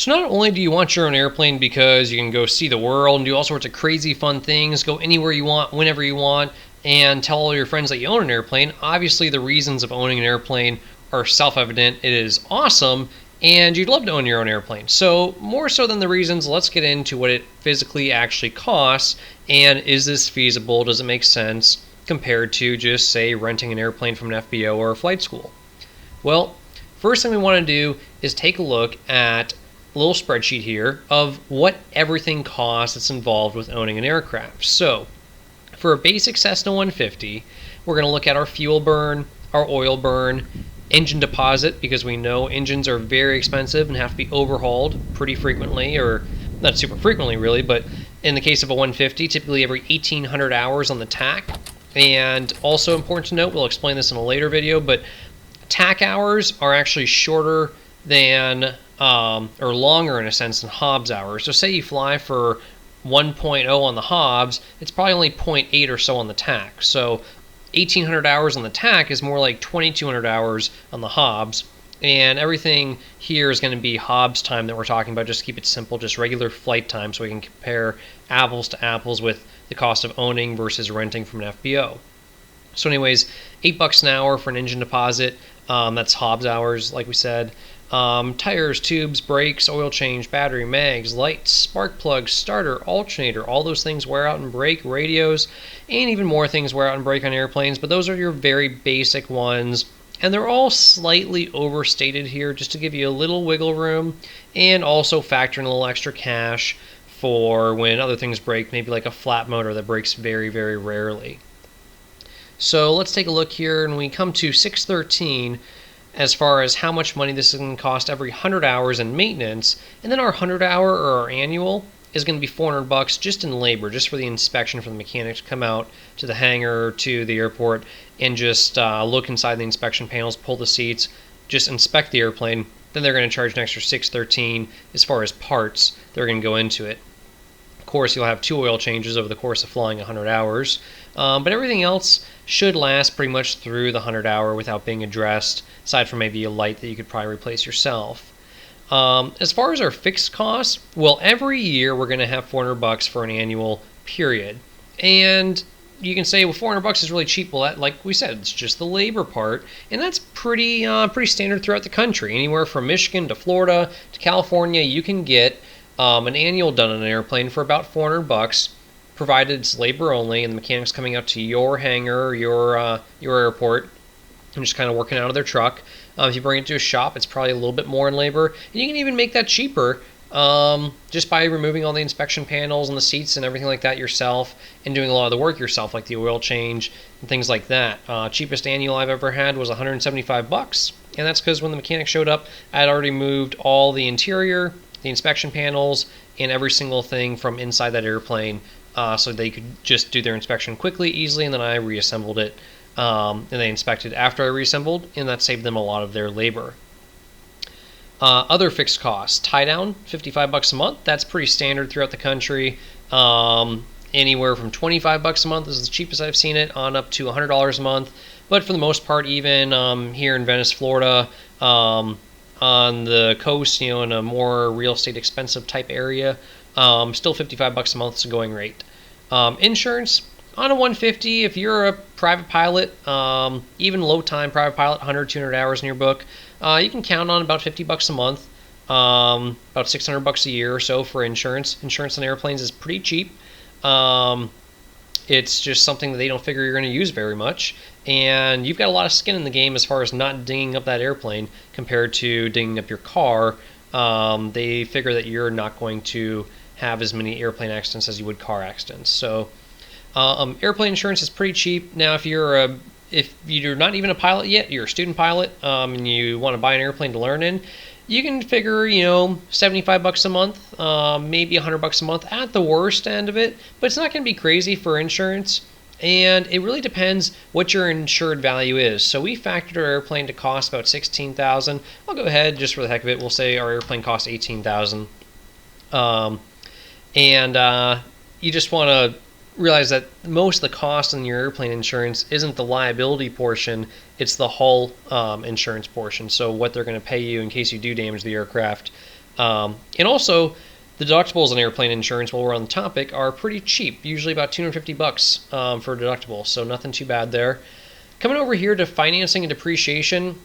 So not only do you want your own airplane because you can go see the world and do all sorts of crazy fun things, go anywhere you want, whenever you want, and tell all your friends that you own an airplane. Obviously, the reasons of owning an airplane are self-evident. It is awesome, and you'd love to own your own airplane. So more so than the reasons, let's get into what it physically actually costs, and is this feasible? Does it make sense compared to just, say, renting an airplane from an FBO or a flight school? Well, first thing we want to do is take a look at a little spreadsheet here of what everything costs that's involved with owning an aircraft. So for a basic Cessna 150, we're going to look at our fuel burn, our oil burn, engine deposit, because we know engines are very expensive and have to be overhauled pretty frequently, or not super frequently really, but in the case of a 150, typically every 1,800 hours on the tack. And also important to note, we'll explain this in a later video, but tack hours are actually shorter than, or longer in a sense, than Hobbs hours. So say you fly for 1.0 on the Hobbs, it's probably only 0.8 or so on the tack. So 1,800 hours on the tack is more like 2,200 hours on the Hobbs. And everything here is going to be Hobbs time that we're talking about. Just to keep it simple, just regular flight time, so we can compare apples to apples with the cost of owning versus renting from an FBO. So anyways, $8 an hour for an engine deposit. That's Hobbs hours, like we said. Tires, tubes, brakes, oil change, battery, mags, lights, spark plugs, starter, alternator, all those things wear out and break, radios, and even more things wear out and break on airplanes, but those are your very basic ones. And they're all slightly overstated here just to give you a little wiggle room, and also factor in a little extra cash for when other things break, maybe like a flat motor that breaks very, very rarely. So let's take a look here, and we come to 613 as far as how much money this is going to cost every 100 hours in maintenance. And then our 100 hour or our annual is going to be $400 just in labor, just for the inspection for the mechanic to come out to the hangar, to the airport, and just look inside the inspection panels, pull the seats, just inspect the airplane. Then they're going to charge an extra $613 as far as parts that are going to go into it. Of course, you'll have 2 oil changes over the course of flying 100 hours, but everything else should last pretty much through the 100 hour without being addressed, aside from maybe a light that you could probably replace yourself. As far as our fixed costs, well, every year we're going to have $400 for an annual period. And you can say, well, $400 is really cheap. Well, that, like we said, it's just the labor part, and that's pretty standard throughout the country. Anywhere from Michigan to Florida to California, you can get an annual done on an airplane for about $400, provided it's labor only, and the mechanic's coming out to your hangar, your airport, and just kind of working out of their truck. If you bring it to a shop, it's probably a little bit more in labor, and you can even make that cheaper just by removing all the inspection panels and the seats and everything like that yourself, and doing a lot of the work yourself, like the oil change and things like that. Cheapest annual I've ever had was $175, and that's because when the mechanic showed up, I had already moved all the interior, the inspection panels, and every single thing from inside that airplane, so they could just do their inspection quickly, easily, and then I reassembled it, and they inspected after I reassembled, and that saved them a lot of their labor. Other fixed costs, tie down, $55 a month. That's pretty standard throughout the country. Anywhere from $25 a month is the cheapest I've seen it, on up to $100 a month. But for the most part, even here in Venice, Florida, on the coast, in a more real estate expensive type area, still $55 a month is a going rate. Insurance on a 150, if you're a private pilot, even low time private pilot, 100, 200 hours in your book, you can count on about $50 a month, about $600 a year or so for insurance. Insurance on airplanes is pretty cheap. It's just something that they don't figure you're going to use very much, and you've got a lot of skin in the game as far as not dinging up that airplane compared to dinging up your car. They figure that you're not going to have as many airplane accidents as you would car accidents. So airplane insurance is pretty cheap. Now, if you're not even a pilot yet, you're a student pilot, and you want to buy an airplane to learn in, you can figure, $75 a month, maybe $100 a month at the worst end of it, but it's not going to be crazy for insurance, and it really depends what your insured value is. So we factored our airplane to cost about $16,000. I'll go ahead, just for the heck of it, we'll say our airplane costs $18,000. You just want to realize that most of the cost on your airplane insurance isn't the liability portion, it's the hull insurance portion. So what they're going to pay you in case you do damage the aircraft And also, the deductibles on airplane insurance, while we're on the topic, are pretty cheap. Usually about $250 for a deductible, so nothing too bad there. Coming over here to financing and depreciation,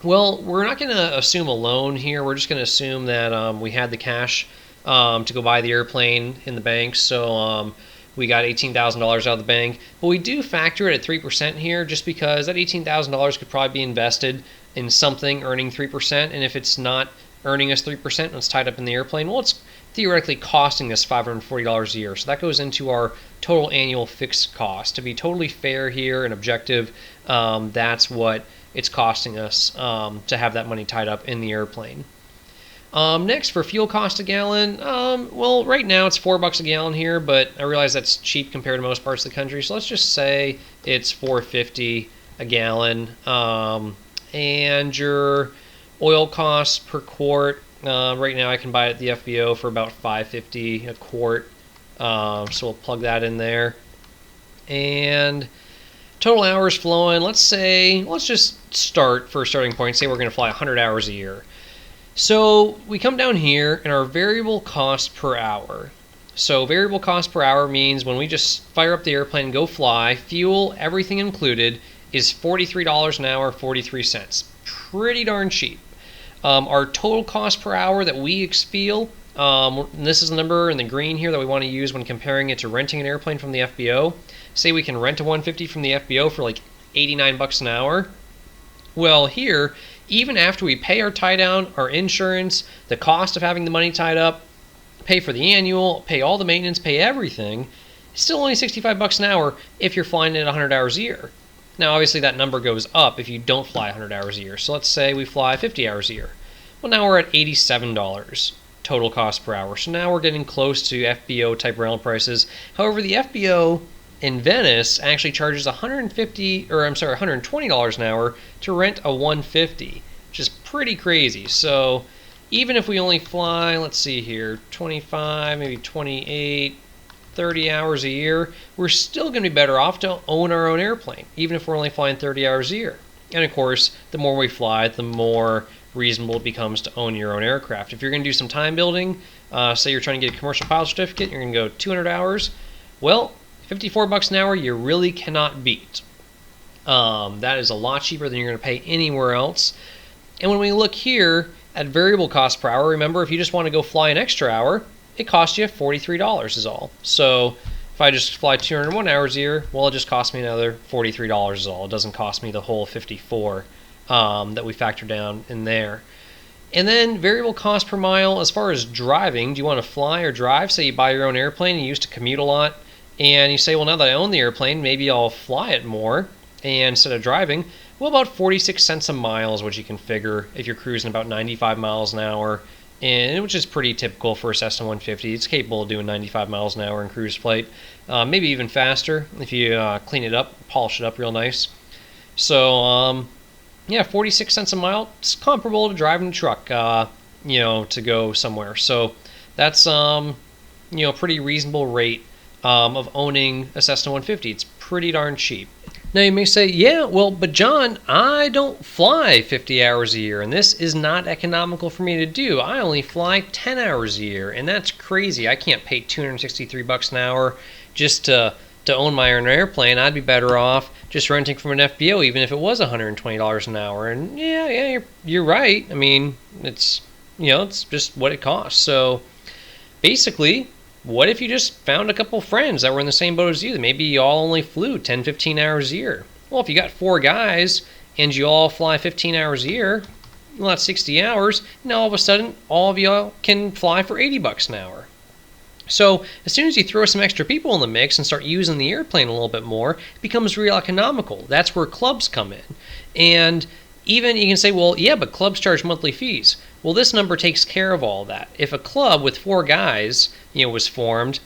well, we're not going to assume a loan here. We're just going to assume that we had the cash to go buy the airplane in the bank. So we got $18,000 out of the bank. But we do factor it at 3% here just because that $18,000 could probably be invested in something earning 3%. And if it's not earning us 3% and it's tied up in the airplane, well, it's theoretically costing us $540 a year. So that goes into our total annual fixed cost. To be totally fair here and objective, that's what it's costing us to have that money tied up in the airplane. Next, for fuel cost a gallon, well, right now it's $4 a gallon here, but I realize that's cheap compared to most parts of the country, so let's just say it's $4.50 a gallon. And your oil costs per quart, right now I can buy it at the FBO for about $5.50 a quart, so we'll plug that in there. And total hours flowing, let's just start for a starting point, say we're going to fly 100 hours a year. So we come down here and our variable cost per hour. So variable cost per hour means when we just fire up the airplane and go fly, fuel, everything included, is $43 an hour, 43 cents. Pretty darn cheap. Our total cost per hour that we feel, and this is the number in the green here that we want to use when comparing it to renting an airplane from the FBO. Say we can rent a 150 from the FBO for like $89 an hour. Well, here, even after we pay our tie down, our insurance, the cost of having the money tied up, pay for the annual, pay all the maintenance, pay everything, it's still only $65 an hour if you're flying it 100 hours a year. Now, obviously, that number goes up if you don't fly 100 hours a year. So let's say we fly 50 hours a year. Well, now we're at $87 total cost per hour. So now we're getting close to FBO type rental prices. However, the FBO in Venice actually charges $120 an hour to rent a 150, which is pretty crazy. So even if we only fly, let's see here, 25, maybe 28, 30 hours a year, we're still going to be better off to own our own airplane, even if we're only flying 30 hours a year. And of course, the more we fly, the more reasonable it becomes to own your own aircraft. If you're going to do some time building, say you're trying to get a commercial pilot certificate, you're going to go 200 hours, well, $54 an hour you really cannot beat. That is a lot cheaper than you're going to pay anywhere else. And when we look here at variable cost per hour, remember, if you just want to go fly an extra hour, it costs you $43 is all. So if I just fly 201 hours a year, well, it just costs me another $43 is all. It doesn't cost me the whole 54 that we factor down in there. And then variable cost per mile, as far as driving, do you want to fly or drive? Say you buy your own airplane, you used to commute a lot, and you say, well, now that I own the airplane, maybe I'll fly it more and instead of driving. Well, about 46 cents a mile is what you can figure if you're cruising about 95 miles an hour, and which is pretty typical for a Cessna 150. It's capable of doing 95 miles an hour in cruise flight, maybe even faster if you clean it up, polish it up real nice. So, yeah, 46 cents a mile. It's comparable to driving a truck, to go somewhere. So that's, pretty reasonable rate of owning a Cessna 150. It's pretty darn cheap. Now you may say, yeah, well, but John, I don't fly 50 hours a year, and this is not economical for me to do. I only fly 10 hours a year, and that's crazy. I can't pay $263 an hour just to own my own airplane. I'd be better off just renting from an FBO, even if it was $120 an hour. And yeah, you're right. I mean, it's just what it costs. So basically, what if you just found a couple friends that were in the same boat as you, that maybe you all only flew 10, 15 hours a year? Well, if you got 4 guys and you all fly 15 hours a year, well, that's 60 hours. Now all of a sudden, all of y'all can fly for $80 an hour. So as soon as you throw some extra people in the mix and start using the airplane a little bit more, it becomes real economical. That's where clubs come in. And even you can say, well, yeah, but clubs charge monthly fees. Well, this number takes care of all that. If a club with 4 guys, was formed,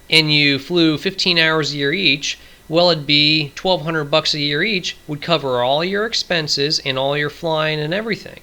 and you flew 15 hours a year each, well, it'd be $1,200 a year each, would cover all your expenses and all your flying and everything.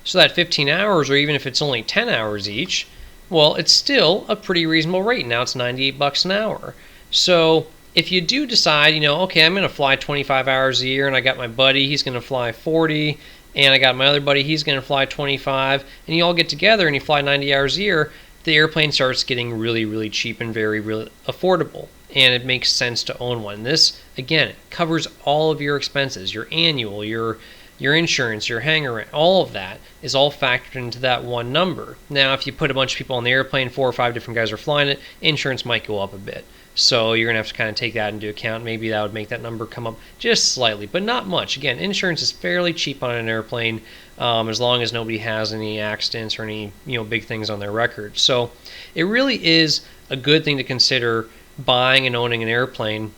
So that 15 hours, or even if it's only 10 hours each, well, it's still a pretty reasonable rate. Now it's $98 an hour. So if you do decide, okay, I'm going to fly 25 hours a year, and I got my buddy, he's going to fly 40, and I got my other buddy, he's going to fly 25, and you all get together and you fly 90 hours a year, the airplane starts getting really, really cheap and really affordable, and it makes sense to own one. This, again, covers all of your expenses, your annual, your insurance, your hangar rent, all of that is all factored into that one number. Now, if you put a bunch of people on the airplane, 4 or 5 different guys are flying it, insurance might go up a bit. So you're going to have to kind of take that into account. Maybe that would make that number come up just slightly, but not much. Again, insurance is fairly cheap on an airplane, as long as nobody has any accidents or any big things on their record. So it really is a good thing to consider buying and owning an airplane.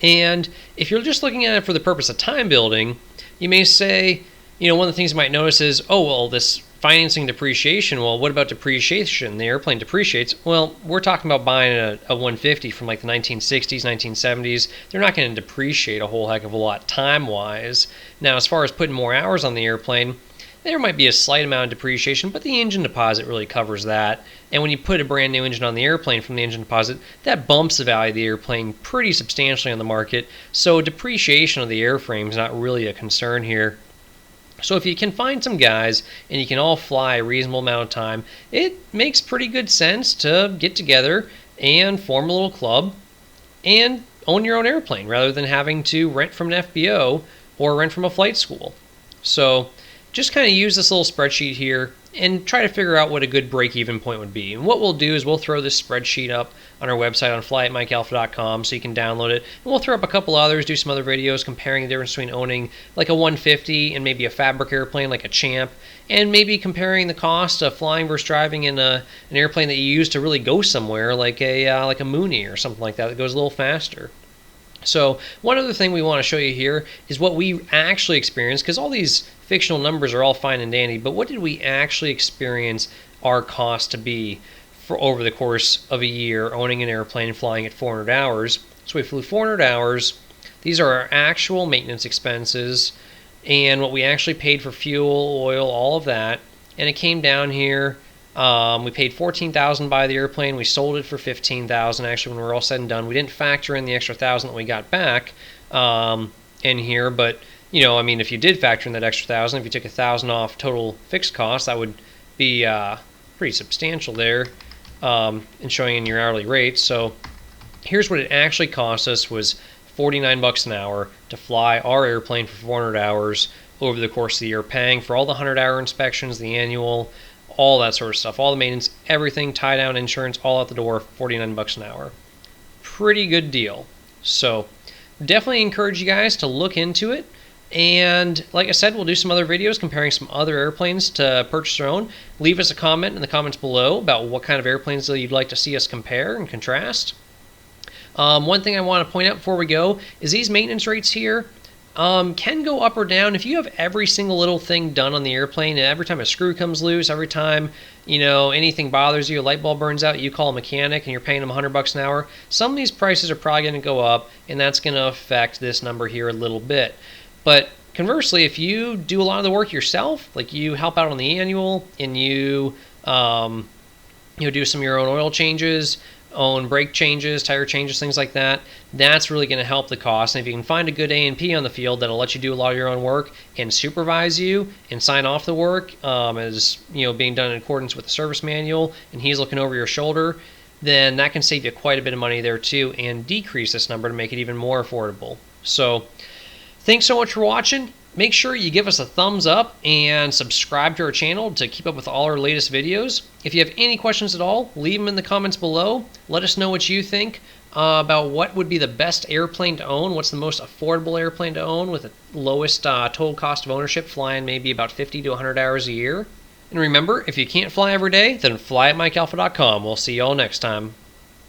And if you're just looking at it for the purpose of time building, you may say, one of the things you might notice is, oh, well, this financing depreciation, well, what about depreciation? The airplane depreciates. Well, we're talking about buying a 150 from like the 1960s, 1970s. They're not going to depreciate a whole heck of a lot time-wise. Now, as far as putting more hours on the airplane, there might be a slight amount of depreciation, but the engine deposit really covers that. And when you put a brand new engine on the airplane from the engine deposit, that bumps the value of the airplane pretty substantially on the market. So depreciation of the airframe is not really a concern here. So if you can find some guys and you can all fly a reasonable amount of time, it makes pretty good sense to get together and form a little club and own your own airplane rather than having to rent from an FBO or rent from a flight school. So just kind of use this little spreadsheet here and try to figure out what a good break-even point would be. And what we'll do is we'll throw this spreadsheet up on our website on flyatmikealpha.com so you can download it. And we'll throw up a couple others, do some other videos comparing the difference between owning like a 150 and maybe a fabric airplane like a Champ, and maybe comparing the cost of flying versus driving in an airplane that you use to really go somewhere like a Mooney or something like that goes a little faster. So one other thing we want to show you here is what we actually experienced, because all these fictional numbers are all fine and dandy, but what did we actually experience our cost to be for over the course of a year owning an airplane flying at 400 hours? So we flew 400 hours. These are our actual maintenance expenses and what we actually paid for fuel, oil, all of that. And it came down here. We paid $14,000 by the airplane. We sold it for $15,000. Actually, when we're all said and done, we didn't factor in the extra $1,000 that we got back in here. But if you did factor in that extra $1,000, if you took $1,000 off total fixed costs, that would be pretty substantial there, in showing in your hourly rate. So here's what it actually cost us: was $49 an hour to fly our airplane for 400 hours over the course of the year, paying for all the 100-hour inspections, the annual, all that sort of stuff, all the maintenance, everything, tie down, insurance, all out the door, $49 an hour. Pretty good deal. So definitely encourage you guys to look into it. And like I said, we'll do some other videos comparing some other airplanes to purchase your own. Leave us a comment in the comments below about what kind of airplanes that you'd like to see us compare and contrast. One thing I want to point out before we go is these maintenance rates here can go up or down. If you have every single little thing done on the airplane, and every time a screw comes loose, every time anything bothers you, a light bulb burns out, you call a mechanic and you're paying them $100 an hour, some of these prices are probably going to go up, and that's going to affect this number here a little bit. But conversely, if you do a lot of the work yourself, like you help out on the annual and you do some of your own oil changes, own brake changes, tire changes, things like that, that's really going to help the cost. And if you can find a good A&P on the field that'll let you do a lot of your own work and supervise you and sign off the work as being done in accordance with the service manual, and he's looking over your shoulder, then that can save you quite a bit of money there too and decrease this number to make it even more affordable. So thanks so much for watching. Make sure you give us a thumbs up and subscribe to our channel to keep up with all our latest videos. If you have any questions at all, leave them in the comments below. Let us know what you think about what would be the best airplane to own, what's the most affordable airplane to own with the lowest total cost of ownership, flying maybe about 50 to 100 hours a year. And remember, if you can't fly every day, then fly at mikealpha.com. We'll see you all next time.